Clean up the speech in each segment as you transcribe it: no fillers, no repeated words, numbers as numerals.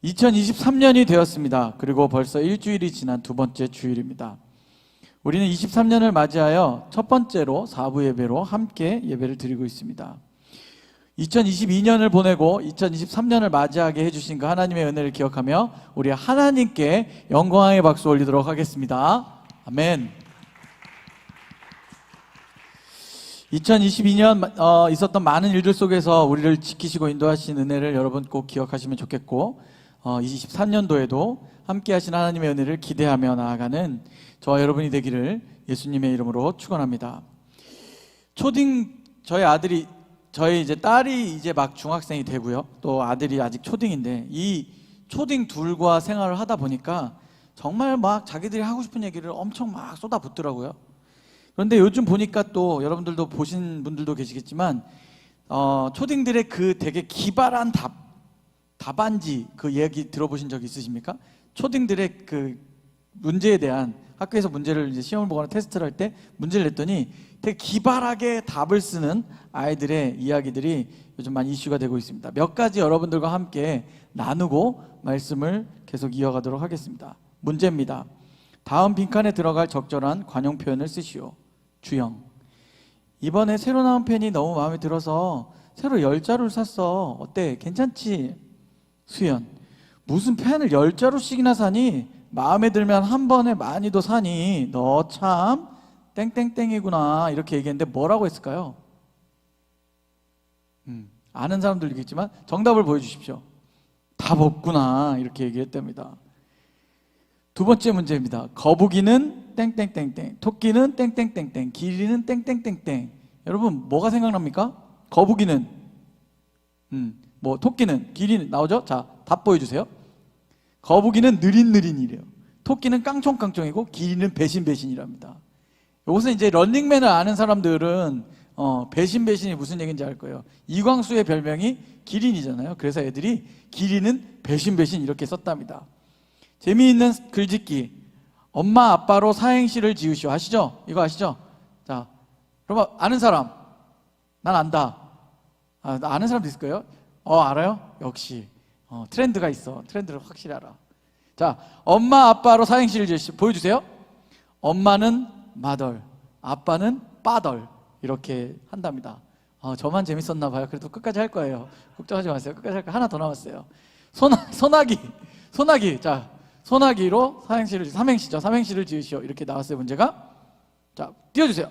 2023년이 되었습니다. 그리고 벌써 일주일이 지난 두 번째 주일입니다. 우리는 23년을 맞이하여 첫 번째로 4부 예배로 함께 예배를 드리고 있습니다. 2022년을 보내고 2023년을 맞이하게 해주신 그 하나님의 은혜를 기억하며 우리 하나님께 영광의 박수 올리도록 하겠습니다. 아멘. 2022년 있었던 많은 일들 속에서 우리를 지키시고 인도하신 은혜를 여러분 꼭 기억하시면 좋겠고, 23년도에도 함께 하신 하나님의 은혜를 기대하며 나아가는 저와 여러분이 되기를 예수님의 이름으로 축원합니다. 저희 이제 딸이 이제 막 중학생이 되고요, 또 아들이 아직 초딩인데, 이 초딩 둘과 생활을 하다 보니까 정말 막 자기들이 하고 싶은 얘기를 엄청 막 쏟아붓더라고요. 그런데 요즘 보니까 또 여러분들도 보신 분들도 계시겠지만, 초딩들의 그 되게 기발한 답안지 그 얘기 들어보신 적 있으십니까? 초딩들의 그 문제에 대한, 학교에서 문제를 이제 시험을 보거나 테스트를 할 때 문제를 냈더니 되게 기발하게 답을 쓰는 아이들의 이야기들이 요즘 많이 이슈가 되고 있습니다. 몇 가지 여러분들과 함께 나누고 말씀을 계속 이어가도록 하겠습니다. 문제입니다. 다음 빈칸에 들어갈 적절한 관용 표현을 쓰시오. 주영, 이번에 새로 나온 펜이 너무 마음에 들어서 새로 10자루를 샀어. 어때? 괜찮지? 수연, 무슨 펜을 10자루씩이나 사니? 마음에 들면 한 번에 많이도 사니? 너 참 땡땡땡이구나. 이렇게 얘기했는데 뭐라고 했을까요? 아는 사람들도 있겠지만 정답을 보여주십시오. 답 없구나. 이렇게 얘기했답니다. 두 번째 문제입니다. 거북이는 땡땡땡땡, 토끼는 땡땡땡땡, 길이는 땡땡땡땡. 여러분 뭐가 생각납니까? 거북이는 토끼는, 길이는 나오죠? 자, 답 보여주세요. 거북이는 느린느린이래요. 토끼는 깡총깡총이고 길이는 배신배신이랍니다. 이것은 이제 런닝맨을 아는 사람들은 배신배신이 무슨 얘기인지 알 거예요. 이광수의 별명이 기린이잖아요. 그래서 애들이 길이는 배신배신 이렇게 썼답니다. 재미있는 글짓기, 엄마 아빠로 사행시를 지으시오. 아시죠? 이거 아시죠? 자, 그럼 아는 사람, 난 안다. 아는 사람도 있을 거예요. 알아요? 역시 트렌드가 있어. 트렌드를 확실히 알아. 자, 엄마 아빠로 사행시를 지으시오. 보여주세요. 엄마는 마덜, 아빠는 빠덜. 이렇게 한답니다. 저만 재밌었나 봐요. 그래도 끝까지 할 거예요. 걱정하지 마세요. 끝까지 할 거예요. 하나 더 남았어요. 소나기. 자, 소나기로 삼행시를 지으시오. 이렇게 나왔어요. 문제가. 자, 띄워주세요.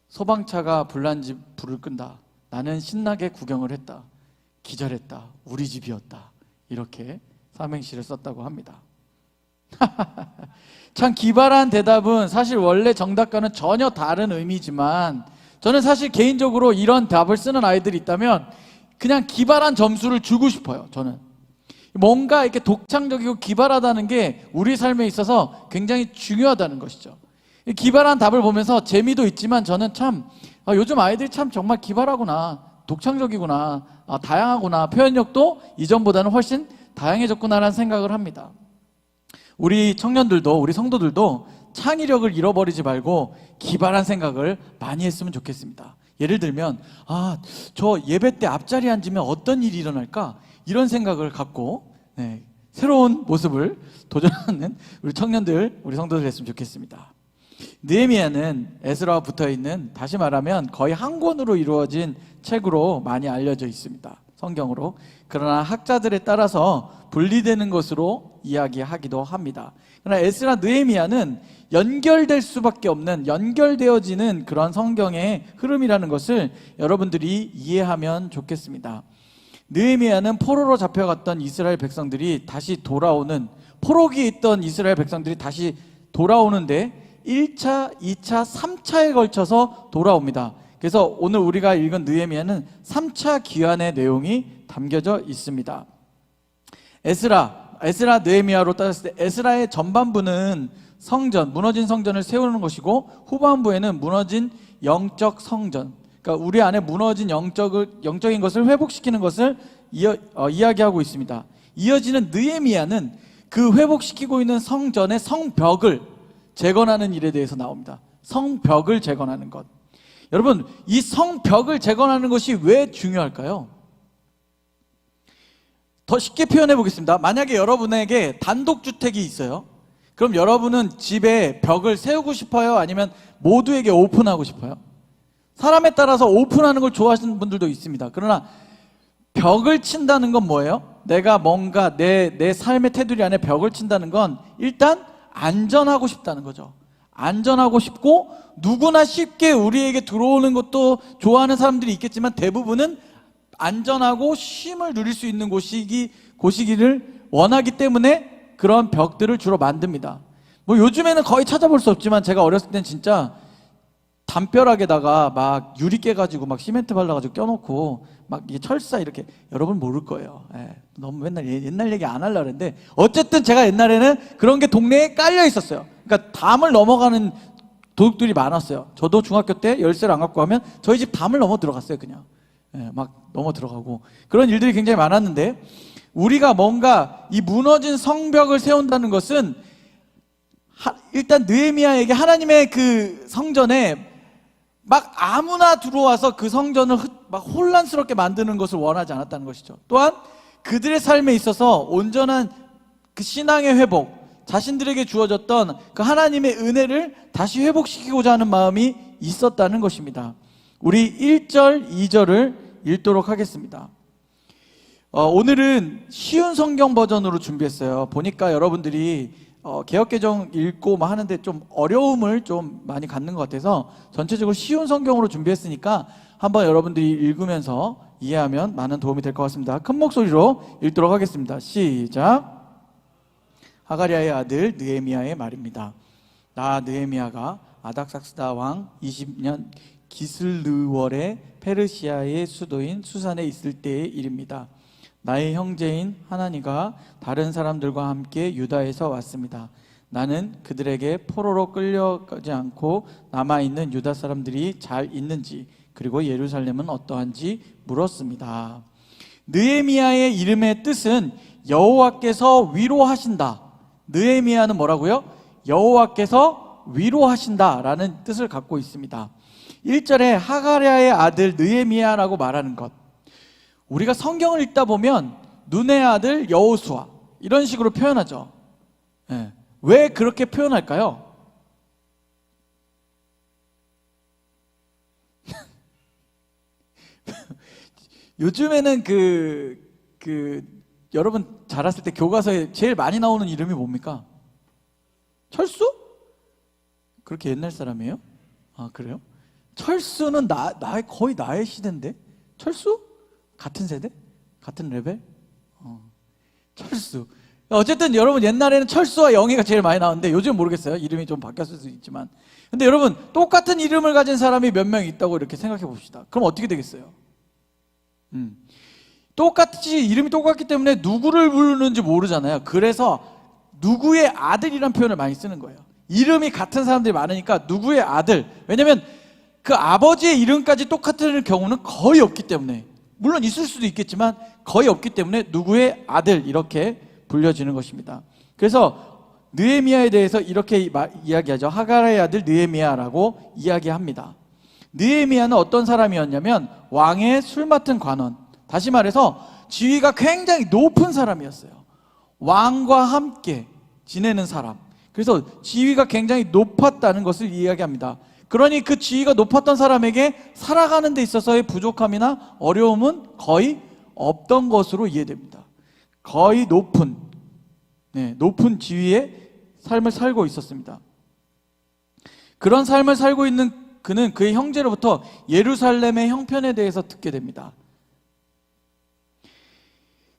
소방차가 불난 집 불을 끈다. 나는 신나게 구경을 했다. 기절했다. 우리 집이었다. 이렇게 삼행시를 썼다고 합니다. 참 기발한 대답은 사실 원래 정답과는 전혀 다른 의미지만, 저는 사실 개인적으로 이런 답을 쓰는 아이들이 있다면 그냥 기발한 점수를 주고 싶어요. 저는 뭔가 이렇게 독창적이고 기발하다는 게 우리 삶에 있어서 굉장히 중요하다는 것이죠. 기발한 답을 보면서 재미도 있지만 저는 참 요즘 아이들이 참 정말 기발하구나, 독창적이구나, 다양하구나, 표현력도 이전보다는 훨씬 다양해졌구나라는 생각을 합니다. 우리 청년들도, 우리 성도들도 창의력을 잃어버리지 말고 기발한 생각을 많이 했으면 좋겠습니다. 예를 들면 저 예배 때 앞자리에 앉으면 어떤 일이 일어날까? 이런 생각을 갖고 새로운 모습을 도전하는 우리 청년들, 우리 성도들 했으면 좋겠습니다. 느헤미야는 에스라와 붙어있는, 다시 말하면 거의 한 권으로 이루어진 책으로 많이 알려져 있습니다. 성경으로. 그러나 학자들에 따라서 분리되는 것으로 이야기하기도 합니다. 그러나 에스라, 느헤미야는 연결될 수밖에 없는, 연결되어지는 그런 성경의 흐름이라는 것을 여러분들이 이해하면 좋겠습니다. 느헤미야는 포로로 잡혀갔던 이스라엘 백성들이 다시 돌아오는, 포로기에 있던 이스라엘 백성들이 다시 돌아오는데 1차, 2차, 3차에 걸쳐서 돌아옵니다. 그래서 오늘 우리가 읽은 느헤미야는 3차 귀환의 내용이 담겨져 있습니다. 에스라, 느헤미야로 따졌을 때 에스라의 전반부는 성전, 무너진 성전을 세우는 것이고, 후반부에는 무너진 영적 성전, 그러니까 우리 안에 무너진 영적인 것을 회복시키는 것을 이야기하고 있습니다. 이어지는 느헤미야는 그 회복시키고 있는 성전의 성벽을 재건하는 일에 대해서 나옵니다. 성벽을 재건하는 것. 여러분, 이 성벽을 재건하는 것이 왜 중요할까요? 더 쉽게 표현해 보겠습니다. 만약에 여러분에게 단독주택이 있어요. 그럼 여러분은 집에 벽을 세우고 싶어요? 아니면 모두에게 오픈하고 싶어요? 사람에 따라서 오픈하는 걸 좋아하시는 분들도 있습니다. 그러나 벽을 친다는 건 뭐예요? 내가 뭔가 내 삶의 테두리 안에 벽을 친다는 건 일단 안전하고 싶다는 거죠. 안전하고 싶고, 누구나 쉽게 우리에게 들어오는 것도 좋아하는 사람들이 있겠지만 대부분은 안전하고 쉼을 누릴 수 있는 곳이기를 원하기 때문에 그런 벽들을 주로 만듭니다. 뭐 요즘에는 거의 찾아볼 수 없지만 제가 어렸을 땐 진짜 담벼락에다가 막 유리 깨가지고 막 시멘트 발라가지고 껴놓고 막 이게 철사 이렇게, 여러분 모를 거예요. 너무 맨날 옛날 얘기 안 하려고 했는데 어쨌든 제가 옛날에는 그런 게 동네에 깔려 있었어요. 그러니까 담을 넘어가는 도둑들이 많았어요. 저도 중학교 때 열쇠를 안 갖고 가면 저희 집 담을 넘어 들어갔어요. 그냥 막 넘어 들어가고 그런 일들이 굉장히 많았는데, 우리가 뭔가 이 무너진 성벽을 세운다는 것은 일단 느헤미야에게 하나님의 그 성전에 막 아무나 들어와서 그 성전을 막 혼란스럽게 만드는 것을 원하지 않았다는 것이죠. 또한 그들의 삶에 있어서 온전한 그 신앙의 회복, 자신들에게 주어졌던 그 하나님의 은혜를 다시 회복시키고자 하는 마음이 있었다는 것입니다. 우리 1절, 2절을 읽도록 하겠습니다. 오늘은 쉬운 성경 버전으로 준비했어요. 보니까 여러분들이 개역개정 읽고 뭐 하는데 좀 어려움을 좀 많이 갖는 것 같아서 전체적으로 쉬운 성경으로 준비했으니까 한번 여러분들이 읽으면서 이해하면 많은 도움이 될 것 같습니다. 큰 목소리로 읽도록 하겠습니다. 시작. 하가랴의 아들 느헤미야의 말입니다. 나 느헤미야가 아닥삭스다 왕 20년 기슬르월에 페르시아의 수도인 수산에 있을 때의 일입니다. 나의 형제인 하나니가 다른 사람들과 함께 유다에서 왔습니다. 나는 그들에게 포로로 끌려가지 않고 남아있는 유다 사람들이 잘 있는지, 그리고 예루살렘은 어떠한지 물었습니다. 느헤미야의 이름의 뜻은 여호와께서 위로하신다. 느헤미야는 뭐라고요? 여호와께서 위로하신다라는 뜻을 갖고 있습니다. 1절에 하가랴의 아들 느헤미야라고 말하는 것, 우리가 성경을 읽다 보면 눈의 아들 여호수아 이런 식으로 표현하죠. 왜 그렇게 표현할까요? 요즘에는 여러분 자랐을 때 교과서에 제일 많이 나오는 이름이 뭡니까? 철수? 그렇게 옛날 사람이에요? 아, 그래요? 철수는 거의 나의 시대인데? 철수? 같은 세대? 같은 레벨? 철수. 어쨌든 여러분 옛날에는 철수와 영희가 제일 많이 나왔는데 요즘 모르겠어요. 이름이 좀 바뀌었을 수 있지만. 근데 여러분 똑같은 이름을 가진 사람이 몇 명 있다고 이렇게 생각해 봅시다. 그럼 어떻게 되겠어요? 이름이 똑같기 때문에 누구를 부르는지 모르잖아요. 그래서 누구의 아들이란 표현을 많이 쓰는 거예요. 이름이 같은 사람들이 많으니까 누구의 아들. 왜냐면 그 아버지의 이름까지 똑같은 경우는 거의 없기 때문에, 물론 있을 수도 있겠지만 거의 없기 때문에 누구의 아들 이렇게 불려지는 것입니다. 그래서 느헤미야에 대해서 이렇게 이야기하죠. 하가랴의 아들 느헤미야라고 이야기합니다. 느헤미야는 어떤 사람이었냐면 왕의 술 맡은 관원, 다시 말해서 지위가 굉장히 높은 사람이었어요. 왕과 함께 지내는 사람. 그래서 지위가 굉장히 높았다는 것을 이야기합니다. 그러니 그 지위가 높았던 사람에게 살아가는 데 있어서의 부족함이나 어려움은 거의 없던 것으로 이해됩니다. 거의 높은 지위의 삶을 살고 있었습니다. 그런 삶을 살고 있는 그는 그의 형제로부터 예루살렘의 형편에 대해서 듣게 됩니다.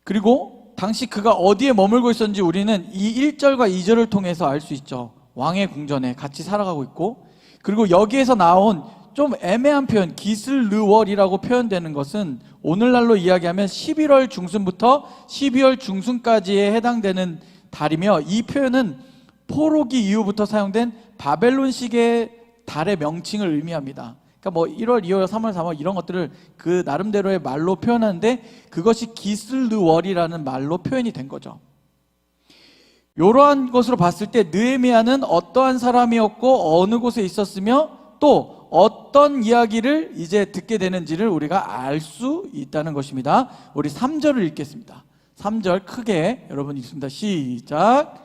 그리고 당시 그가 어디에 머물고 있었는지 우리는 이 1절과 2절을 통해서 알 수 있죠. 왕의 궁전에 같이 살아가고 있고, 그리고 여기에서 나온 좀 애매한 표현, 기슬르월이라고 표현되는 것은 오늘날로 이야기하면 11월 중순부터 12월 중순까지에 해당되는 달이며, 이 표현은 포로기 이후부터 사용된 바벨론식의 달의 명칭을 의미합니다. 그러니까 뭐 1월, 2월, 3월, 4월 이런 것들을 그 나름대로의 말로 표현하는데 그것이 기슬르월이라는 말로 표현이 된 거죠. 이러한 것으로 봤을 때 느헤미야는 어떠한 사람이었고 어느 곳에 있었으며 또 어떤 이야기를 이제 듣게 되는지를 우리가 알 수 있다는 것입니다. 우리 3절을 읽겠습니다. 3절 크게 여러분 읽습니다. 시작.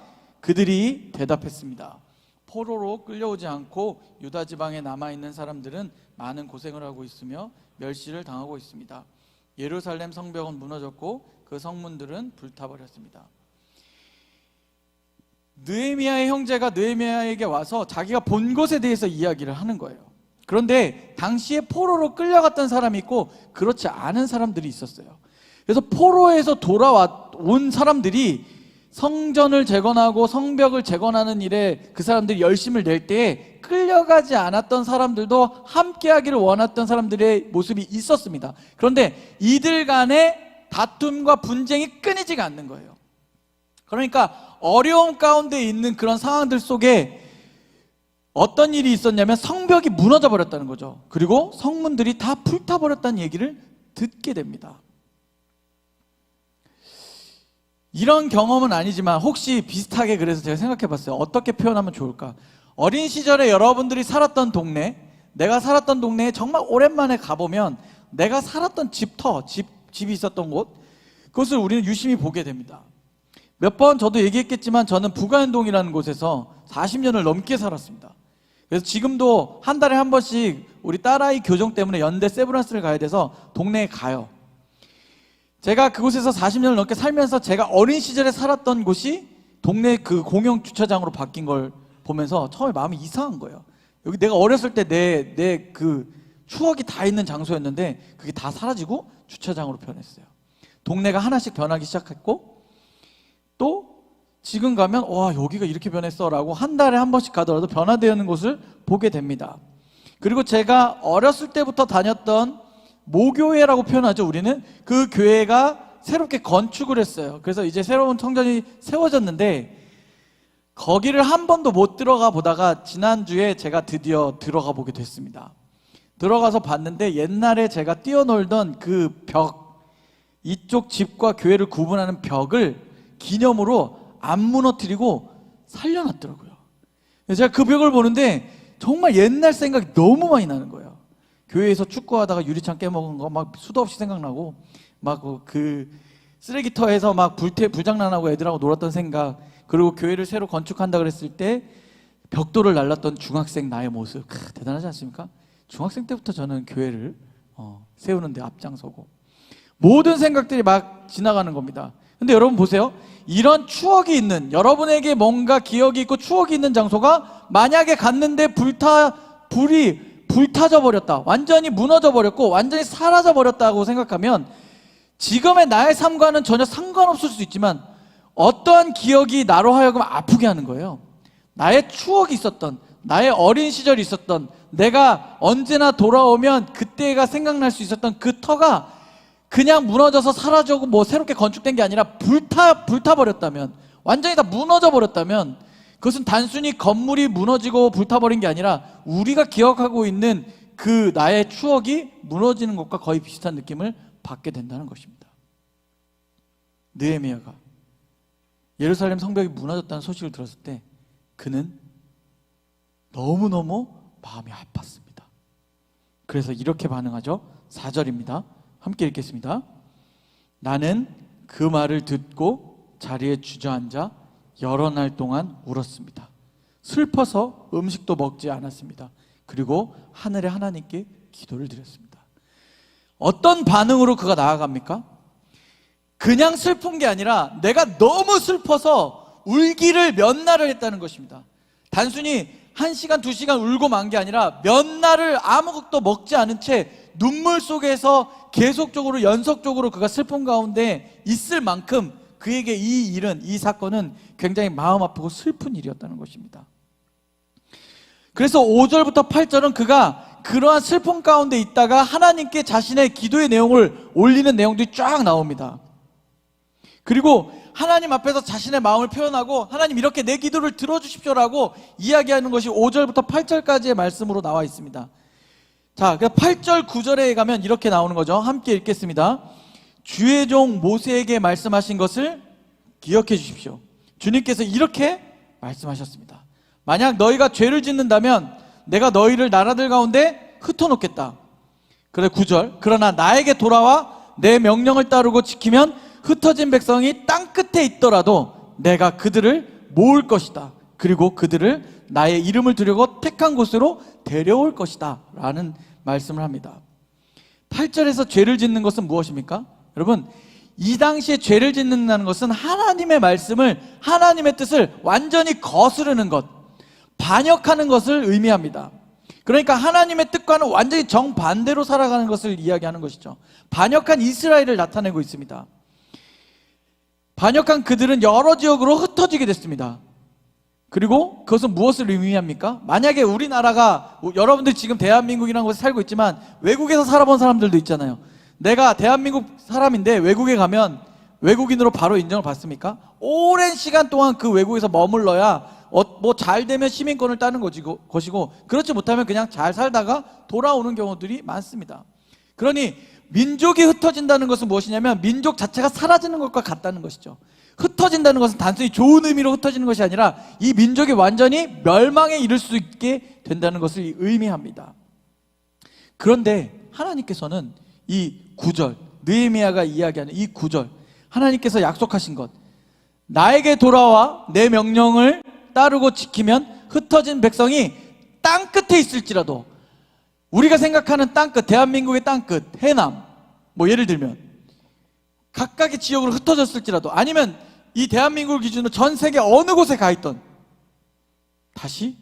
그들이 대답했습니다. 포로로 끌려오지 않고 유다 지방에 남아있는 사람들은 많은 고생을 하고 있으며 멸시를 당하고 있습니다. 예루살렘 성벽은 무너졌고 그 성문들은 불타버렸습니다. 느헤미야의 형제가 느헤미야에게 와서 자기가 본 것에 대해서 이야기를 하는 거예요. 그런데 당시에 포로로 끌려갔던 사람이 있고 그렇지 않은 사람들이 있었어요. 그래서 포로에서 돌아온 사람들이 성전을 재건하고 성벽을 재건하는 일에 그 사람들이 열심을 낼 때에 끌려가지 않았던 사람들도 함께하기를 원했던 사람들의 모습이 있었습니다. 그런데 이들 간의 다툼과 분쟁이 끊이지가 않는 거예요. 그러니까 어려움 가운데 있는 그런 상황들 속에 어떤 일이 있었냐면 성벽이 무너져 버렸다는 거죠. 그리고 성문들이 다 불타버렸다는 얘기를 듣게 됩니다. 이런 경험은 아니지만 혹시 비슷하게 그래서 제가 생각해 봤어요. 어떻게 표현하면 좋을까? 어린 시절에 여러분들이 살았던 동네, 내가 살았던 동네에 정말 오랜만에 가보면 내가 살았던 집이 있었던 곳, 그것을 우리는 유심히 보게 됩니다. 몇 번 저도 얘기했겠지만 저는 부가현동이라는 곳에서 40년을 넘게 살았습니다. 그래서 지금도 한 달에 한 번씩 우리 딸아이 교정 때문에 연대 세브란스를 가야 돼서 동네에 가요. 제가 그곳에서 40년을 넘게 살면서 제가 어린 시절에 살았던 곳이 동네 그 공영 주차장으로 바뀐 걸 보면서 처음에 마음이 이상한 거예요. 여기 내가 어렸을 때 내 그 추억이 다 있는 장소였는데 그게 다 사라지고 주차장으로 변했어요. 동네가 하나씩 변하기 시작했고 또 지금 가면 와 여기가 이렇게 변했어 라고 한 달에 한 번씩 가더라도 변화되는 곳을 보게 됩니다. 그리고 제가 어렸을 때부터 다녔던 모교회라고 표현하죠. 우리는 그 교회가 새롭게 건축을 했어요. 그래서 이제 새로운 성전이 세워졌는데 거기를 한 번도 못 들어가 보다가 지난주에 제가 드디어 들어가 보게 됐습니다. 들어가서 봤는데 옛날에 제가 뛰어놀던 그 벽, 이쪽 집과 교회를 구분하는 벽을 기념으로 안 무너뜨리고 살려놨더라고요. 제가 그 벽을 보는데 정말 옛날 생각이 너무 많이 나는 거예요. 교회에서 축구하다가 유리창 깨먹은 거 막 수도 없이 생각나고 막 그 쓰레기터에서 막 불장난하고 애들하고 놀았던 생각, 그리고 교회를 새로 건축한다 그랬을 때 벽돌을 날랐던 중학생 나의 모습, 대단하지 않습니까? 중학생 때부터 저는 교회를 세우는 데 앞장서고 모든 생각들이 막 지나가는 겁니다. 근데 여러분 보세요. 이런 추억이 있는, 여러분에게 뭔가 기억이 있고 추억이 있는 장소가 만약에 갔는데 불이 불타져 버렸다, 완전히 무너져 버렸고 완전히 사라져 버렸다고 생각하면 지금의 나의 삶과는 전혀 상관없을 수 있지만 어떠한 기억이 나로 하여금 아프게 하는 거예요. 나의 추억이 있었던, 나의 어린 시절이 있었던, 내가 언제나 돌아오면 그때가 생각날 수 있었던 그 터가 그냥 무너져서 사라지고 뭐 새롭게 건축된 게 아니라 불타버렸다면, 완전히 다 무너져 버렸다면 그것은 단순히 건물이 무너지고 불타버린 게 아니라 우리가 기억하고 있는 그 나의 추억이 무너지는 것과 거의 비슷한 느낌을 받게 된다는 것입니다. 느헤미야가 예루살렘 성벽이 무너졌다는 소식을 들었을 때 그는 너무너무 마음이 아팠습니다. 그래서 이렇게 반응하죠. 4절입니다. 함께 읽겠습니다. 나는 그 말을 듣고 자리에 주저앉아 여러 날 동안 울었습니다. 슬퍼서 음식도 먹지 않았습니다. 그리고 하늘의 하나님께 기도를 드렸습니다. 어떤 반응으로 그가 나아갑니까? 그냥 슬픈 게 아니라 내가 너무 슬퍼서 울기를 몇 날을 했다는 것입니다. 단순히 1시간, 2시간 울고 만 게 아니라 몇 날을 아무것도 먹지 않은 채 눈물 속에서 계속적으로 연속적으로 그가 슬픔 가운데 있을 만큼 그에게 이 일은, 이 사건은 굉장히 마음 아프고 슬픈 일이었다는 것입니다. 그래서 5절부터 8절은 그가 그러한 슬픔 가운데 있다가 하나님께 자신의 기도의 내용을 올리는 내용들이 쫙 나옵니다. 그리고 하나님 앞에서 자신의 마음을 표현하고 하나님 이렇게 내 기도를 들어주십시오라고 이야기하는 것이 5절부터 8절까지의 말씀으로 나와 있습니다. 자, 8절 9절에 가면 이렇게 나오는 거죠. 함께 읽겠습니다. 주의 종 모세에게 말씀하신 것을 기억해 주십시오. 주님께서 이렇게 말씀하셨습니다. 만약 너희가 죄를 짓는다면 내가 너희를 나라들 가운데 흩어놓겠다. 그래 9절. 그러나 나에게 돌아와 내 명령을 따르고 지키면 흩어진 백성이 땅 끝에 있더라도 내가 그들을 모을 것이다. 그리고 그들을 나의 이름을 두려고 택한 곳으로 데려올 것이다 라는 말씀을 합니다. 8절에서 죄를 짓는 것은 무엇입니까? 여러분, 이 당시에 죄를 짓는다는 것은 하나님의 말씀을, 하나님의 뜻을 완전히 거스르는 것, 반역하는 것을 의미합니다. 그러니까 하나님의 뜻과는 완전히 정반대로 살아가는 것을 이야기하는 것이죠. 반역한 이스라엘을 나타내고 있습니다. 반역한 그들은 여러 지역으로 흩어지게 됐습니다. 그리고 그것은 무엇을 의미합니까? 만약에 우리나라가, 여러분들 지금 대한민국이라는 곳에 살고 있지만 외국에서 살아본 사람들도 있잖아요. 내가 대한민국 사람인데 외국에 가면 외국인으로 바로 인정을 받습니까? 오랜 시간 동안 그 외국에서 머물러야 뭐 잘 되면 시민권을 따는 것이고, 그렇지 못하면 그냥 잘 살다가 돌아오는 경우들이 많습니다. 그러니 민족이 흩어진다는 것은 무엇이냐면 민족 자체가 사라지는 것과 같다는 것이죠. 흩어진다는 것은 단순히 좋은 의미로 흩어지는 것이 아니라 이 민족이 완전히 멸망에 이를 수 있게 된다는 것을 의미합니다. 그런데 하나님께서는 이 9절, 느헤미야가 이야기하는 이 9절, 하나님께서 약속하신 것, 나에게 돌아와 내 명령을 따르고 지키면 흩어진 백성이 땅 끝에 있을지라도, 우리가 생각하는 땅 끝, 대한민국의 땅 끝, 해남, 뭐 예를 들면 각각의 지역으로 흩어졌을지라도, 아니면 이 대한민국을 기준으로 전 세계 어느 곳에 가 있던, 다시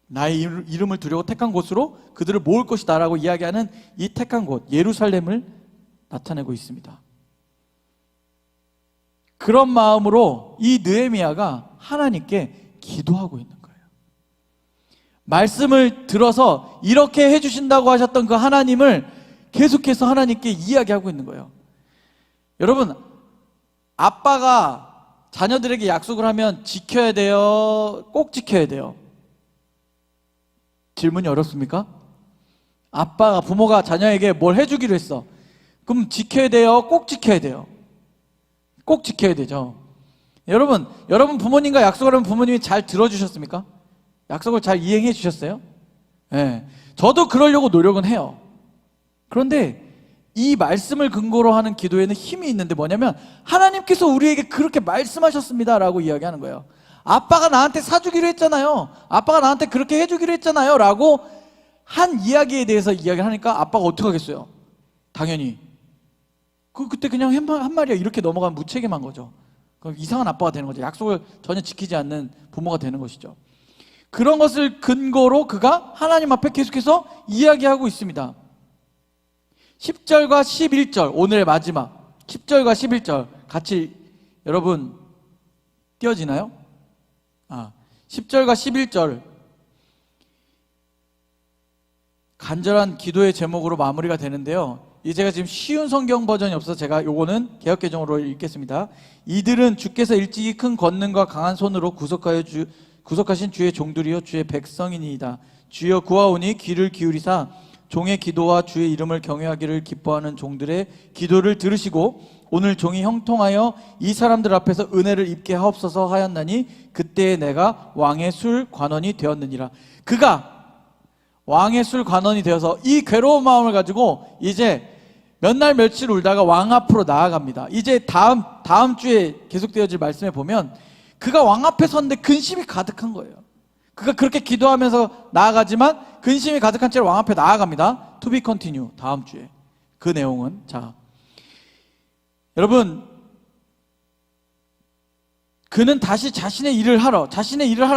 나의 이름을 두려고 택한 곳으로 그들을 모을 것이다 라고 이야기하는 이 택한 곳, 예루살렘을 나타내고 있습니다. 그런 마음으로 이 느헤미야가 하나님께 기도하고 있는 거예요. 말씀을 들어서 이렇게 해주신다고 하셨던 그 하나님을 계속해서 하나님께 이야기하고 있는 거예요. 여러분, 아빠가 자녀들에게 약속을 하면 지켜야 돼요? 꼭 지켜야 돼요? 질문이 어렵습니까? 아빠가, 부모가 자녀에게 뭘 해주기로 했어. 그럼 지켜야 돼요? 꼭 지켜야 돼요? 꼭 지켜야 되죠. 여러분 부모님과 약속을 하면 부모님이 잘 들어주셨습니까? 약속을 잘 이행해 주셨어요? 네. 저도 그러려고 노력은 해요. 그런데 이 말씀을 근거로 하는 기도에는 힘이 있는데 뭐냐면, 하나님께서 우리에게 그렇게 말씀하셨습니다 라고 이야기하는 거예요. 아빠가 나한테 사주기로 했잖아요, 아빠가 나한테 그렇게 해주기로 했잖아요 라고 한 이야기에 대해서 이야기를 하니까 아빠가 어떻게 하겠어요? 당연히 그때 그냥 한 말이야 이렇게 넘어가면 무책임한 거죠. 그럼 이상한 아빠가 되는 거죠. 약속을 전혀 지키지 않는 부모가 되는 것이죠. 그런 것을 근거로 그가 하나님 앞에 계속해서 이야기하고 있습니다. 10절과 11절, 오늘의 마지막 10절과 11절 같이 여러분 띄어지나요? 10절과 11절 간절한 기도의 제목으로 마무리가 되는데요. 제가 지금 쉬운 성경 버전이 없어서 제가 요거는 개역개정으로 읽겠습니다. 이들은 주께서 일찍이 큰 권능과 강한 손으로 구속하신 주의 종들이요 주의 백성이니이다. 주여 구하오니 귀를 기울이사 종의 기도와 주의 이름을 경외하기를 기뻐하는 종들의 기도를 들으시고 오늘 종이 형통하여 이 사람들 앞에서 은혜를 입게 하옵소서 하였나니 그때에 내가 왕의 술 관원이 되었느니라. 그가 왕의 술 관원이 되어서 이 괴로운 마음을 가지고 이제 몇 날 며칠 울다가 왕 앞으로 나아갑니다. 이제 다음 주에 계속되어질 말씀에 보면 그가 왕 앞에 섰는데 근심이 가득한 거예요. 그가 그렇게 기도하면서 나아가지만 근심이 가득한 채로 왕 앞에 나아갑니다. To be continue. 다음 주에 그 내용은, 자, 여러분, 그는 다시 자신의 일을 하러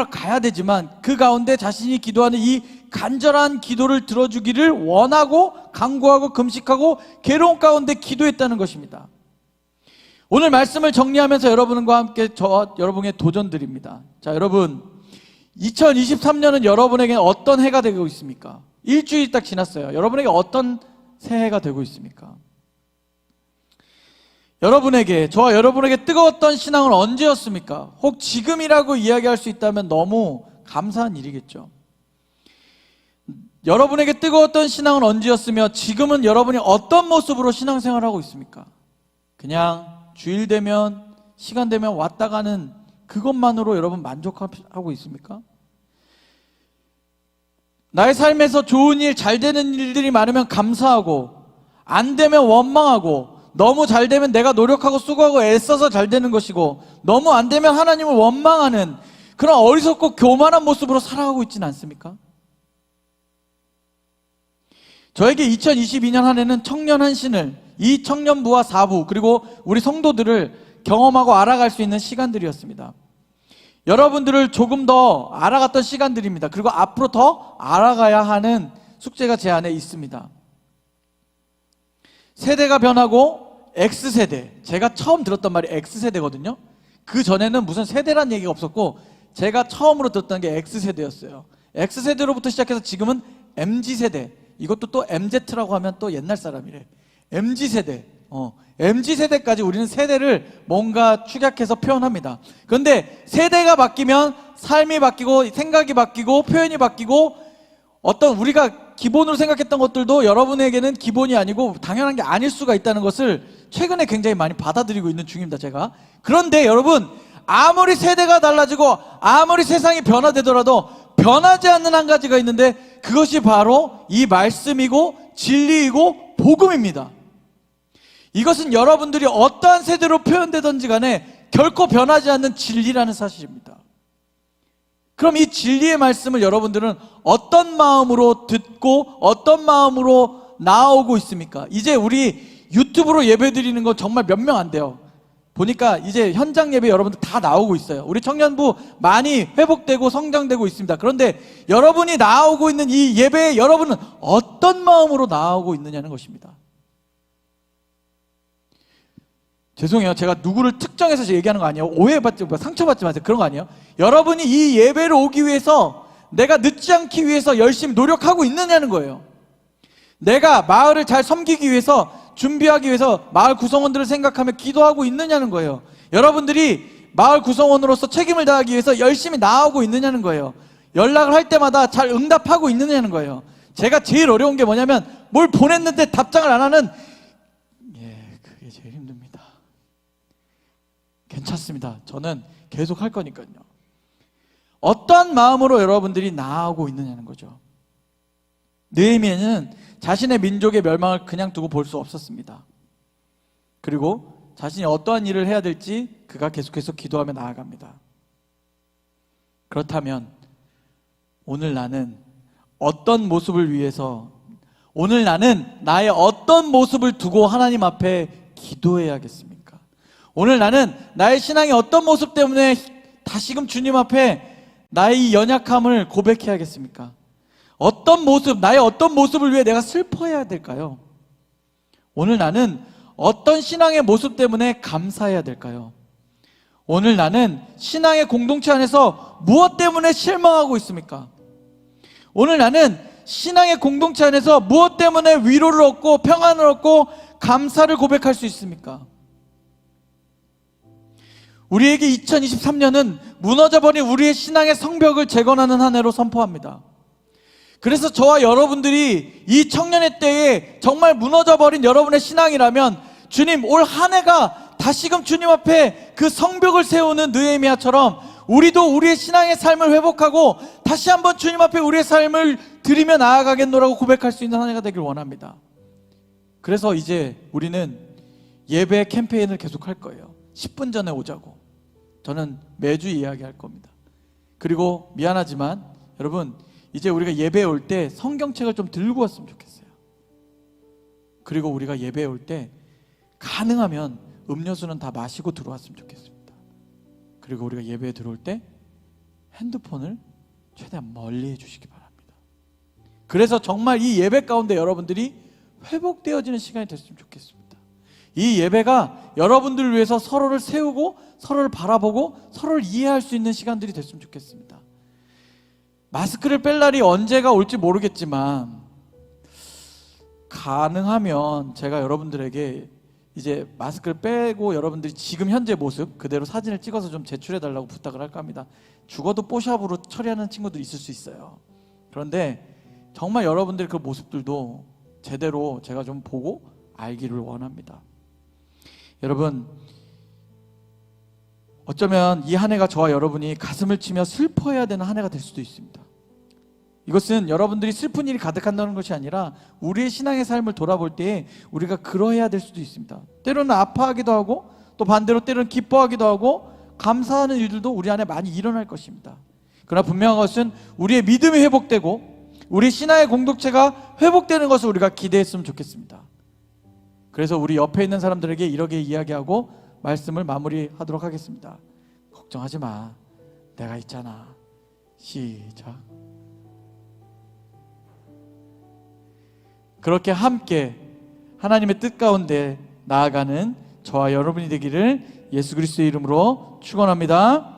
가야 되지만 그 가운데 자신이 기도하는 이 간절한 기도를 들어주기를 원하고 간구하고 금식하고 괴로운 가운데 기도했다는 것입니다. 오늘 말씀을 정리하면서 여러분과 함께 저와 여러분의 도전드립니다. 자, 여러분, 2023년은 여러분에게 어떤 해가 되고 있습니까? 일주일이 딱 지났어요. 여러분에게 어떤 새해가 되고 있습니까? 여러분에게, 저와 여러분에게 뜨거웠던 신앙은 언제였습니까? 혹 지금이라고 이야기할 수 있다면 너무 감사한 일이겠죠. 여러분에게 뜨거웠던 신앙은 언제였으며 지금은 여러분이 어떤 모습으로 신앙생활을 하고 있습니까? 그냥 주일 되면, 시간 되면 왔다 가는 그것만으로 여러분 만족하고 있습니까? 나의 삶에서 좋은 일, 잘 되는 일들이 많으면 감사하고 안 되면 원망하고 너무 잘 되면 내가 노력하고 수고하고 애써서 잘 되는 것이고, 너무 안 되면 하나님을 원망하는 그런 어리석고 교만한 모습으로 살아가고 있지는 않습니까? 저에게 2022년 한 해는 청년 한신을, 이 청년부와 사부, 그리고 우리 성도들을 경험하고 알아갈 수 있는 시간들이었습니다. 여러분들을 조금 더 알아갔던 시간들입니다. 그리고 앞으로 더 알아가야 하는 숙제가 제 안에 있습니다. 세대가 변하고 X세대, 제가 처음 들었던 말이 X세대거든요. 그 전에는 무슨 세대란 얘기가 없었고 제가 처음으로 들었던 게 X세대였어요. X세대로부터 시작해서 지금은 MZ세대, 이것도 또 MZ라고 하면 또 옛날 사람이래. MZ세대, MZ세대까지 우리는 세대를 뭔가 축약해서 표현합니다. 그런데 세대가 바뀌면 삶이 바뀌고 생각이 바뀌고 표현이 바뀌고, 어떤 우리가 기본으로 생각했던 것들도 여러분에게는 기본이 아니고 당연한 게 아닐 수가 있다는 것을 최근에 굉장히 많이 받아들이고 있는 중입니다, 제가. 그런데 여러분, 아무리 세대가 달라지고 아무리 세상이 변화되더라도 변하지 않는 한 가지가 있는데, 그것이 바로 이 말씀이고 진리이고 복음입니다. 이것은 여러분들이 어떠한 세대로 표현되든지 간에 결코 변하지 않는 진리라는 사실입니다. 그럼 이 진리의 말씀을 여러분들은 어떤 마음으로 듣고 어떤 마음으로 나오고 있습니까? 이제 우리 유튜브로 예배 드리는 거 정말 몇 명 안 돼요. 보니까 이제 현장 예배 여러분들 다 나오고 있어요. 우리 청년부 많이 회복되고 성장되고 있습니다. 그런데 여러분이 나오고 있는 이 예배에 여러분은 어떤 마음으로 나오고 있느냐는 것입니다. 죄송해요. 제가 누구를 특정해서 얘기하는 거 아니에요. 오해받지, 상처받지 마세요. 그런 거 아니에요. 여러분이 이 예배를 오기 위해서, 내가 늦지 않기 위해서 열심히 노력하고 있느냐는 거예요. 내가 마을을 잘 섬기기 위해서, 준비하기 위해서 마을 구성원들을 생각하며 기도하고 있느냐는 거예요. 여러분들이 마을 구성원으로서 책임을 다하기 위해서 열심히 나오고 있느냐는 거예요. 연락을 할 때마다 잘 응답하고 있느냐는 거예요. 제가 제일 어려운 게 뭐냐면, 뭘 보냈는데 답장을 안 하는, 그게 제일 힘듭니다. 괜찮습니다. 저는 계속 할 거니까요. 어떤 마음으로 여러분들이 나아오고 있느냐는 거죠. 느헤미야는 자신의 민족의 멸망을 그냥 두고 볼 수 없었습니다. 그리고 자신이 어떠한 일을 해야 될지 그가 계속해서 기도하며 나아갑니다. 그렇다면 오늘 나는 어떤 모습을 위해서, 오늘 나는 나의 어떤 모습을 두고 하나님 앞에 기도해야겠습니까? 오늘 나는 나의 신앙의 어떤 모습 때문에 다시금 주님 앞에 나의 이 연약함을 고백해야겠습니까? 어떤 모습, 나의 어떤 모습을 위해 내가 슬퍼해야 될까요? 오늘 나는 어떤 신앙의 모습 때문에 감사해야 될까요? 오늘 나는 신앙의 공동체 안에서 무엇 때문에 실망하고 있습니까? 오늘 나는 신앙의 공동체 안에서 무엇 때문에 위로를 얻고 평안을 얻고 감사를 고백할 수 있습니까? 우리에게 2023년은 무너져버린 우리의 신앙의 성벽을 재건하는 한 해로 선포합니다. 그래서 저와 여러분들이 이 청년의 때에 정말 무너져버린 여러분의 신앙이라면, 주님, 올 한 해가 다시금 주님 앞에 그 성벽을 세우는 느헤미야처럼 우리도 우리의 신앙의 삶을 회복하고 다시 한번 주님 앞에 우리의 삶을 드리며 나아가겠노라고 고백할 수 있는 한 해가 되길 원합니다. 그래서 이제 우리는 예배 캠페인을 계속할 거예요. 10분 전에 오자고. 저는 매주 이야기할 겁니다. 그리고 미안하지만 여러분, 이제 우리가 예배에 올 때 성경책을 좀 들고 왔으면 좋겠어요. 그리고 우리가 예배에 올 때 가능하면 음료수는 다 마시고 들어왔으면 좋겠습니다. 그리고 우리가 예배에 들어올 때 핸드폰을 최대한 멀리 해주시기 바랍니다. 그래서 정말 이 예배 가운데 여러분들이 회복되어지는 시간이 됐으면 좋겠습니다. 이 예배가 여러분들을 위해서 서로를 세우고 서로를 바라보고 서로를 이해할 수 있는 시간들이 됐으면 좋겠습니다. 마스크를 뺄 날이 언제가 올지 모르겠지만 가능하면 제가 여러분들에게 이제 마스크를 빼고 여러분들이 지금 현재 모습 그대로 사진을 찍어서 좀 제출해달라고 부탁을 할까 합니다. 죽어도 뽀샵으로 처리하는 친구들이 있을 수 있어요. 그런데 정말 여러분들의 그 모습들도 제대로 제가 좀 보고 알기를 원합니다. 여러분, 어쩌면 이 한 해가 저와 여러분이 가슴을 치며 슬퍼해야 되는 한 해가 될 수도 있습니다. 이것은 여러분들이 슬픈 일이 가득한다는 것이 아니라 우리의 신앙의 삶을 돌아볼 때 우리가 그러해야 될 수도 있습니다. 때로는 아파하기도 하고 또 반대로 때로는 기뻐하기도 하고 감사하는 일들도 우리 안에 많이 일어날 것입니다. 그러나 분명한 것은 우리의 믿음이 회복되고 우리 신앙의 공동체가 회복되는 것을 우리가 기대했으면 좋겠습니다. 그래서 우리 옆에 있는 사람들에게 이렇게 이야기하고 말씀을 마무리하도록 하겠습니다. 걱정하지 마. 내가 있잖아. 시작. 그렇게 함께 하나님의 뜻 가운데 나아가는 저와 여러분이 되기를 예수 그리스도의 이름으로 축원합니다.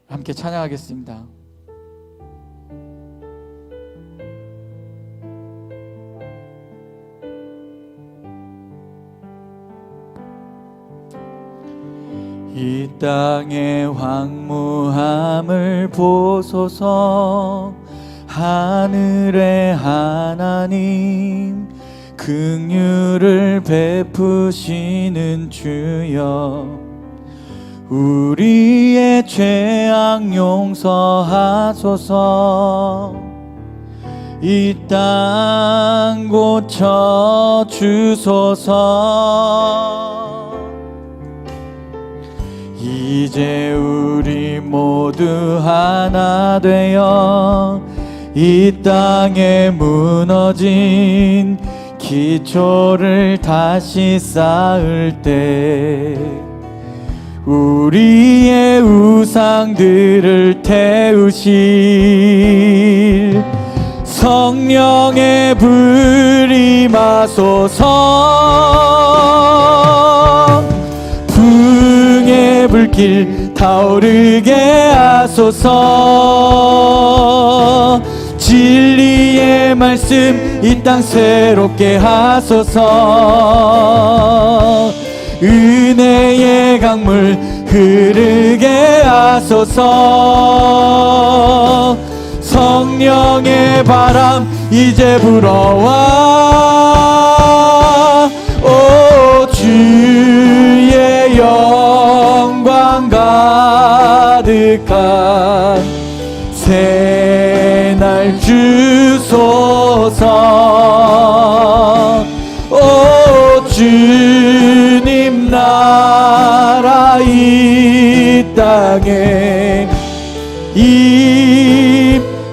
함께 찬양하겠습니다. 이 땅의 황무함을 보소서. 하늘의 하나님 긍휼을 베푸시는 주여, 우리의 죄악 용서하소서. 이 땅 고쳐 주소서. 이제 우리 모두 하나 되어 이 땅에 무너진 기초를 다시 쌓을 때 우리의 우상들을 태우실 성령의 불 임하소서. 풍의 불길 타오르게 하소서. 진리의 말씀 이 땅 새롭게 하소서. 은혜의 강물 흐르게 하소서. 성령의 바람 이제 불어와. 오 주의 영광 가득한 새날 주소서. 오 주님 나라 이 땅에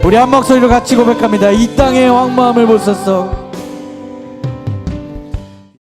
우리 한 목소리로 같이 고백합니다. 이 땅의 황무함을 보소서.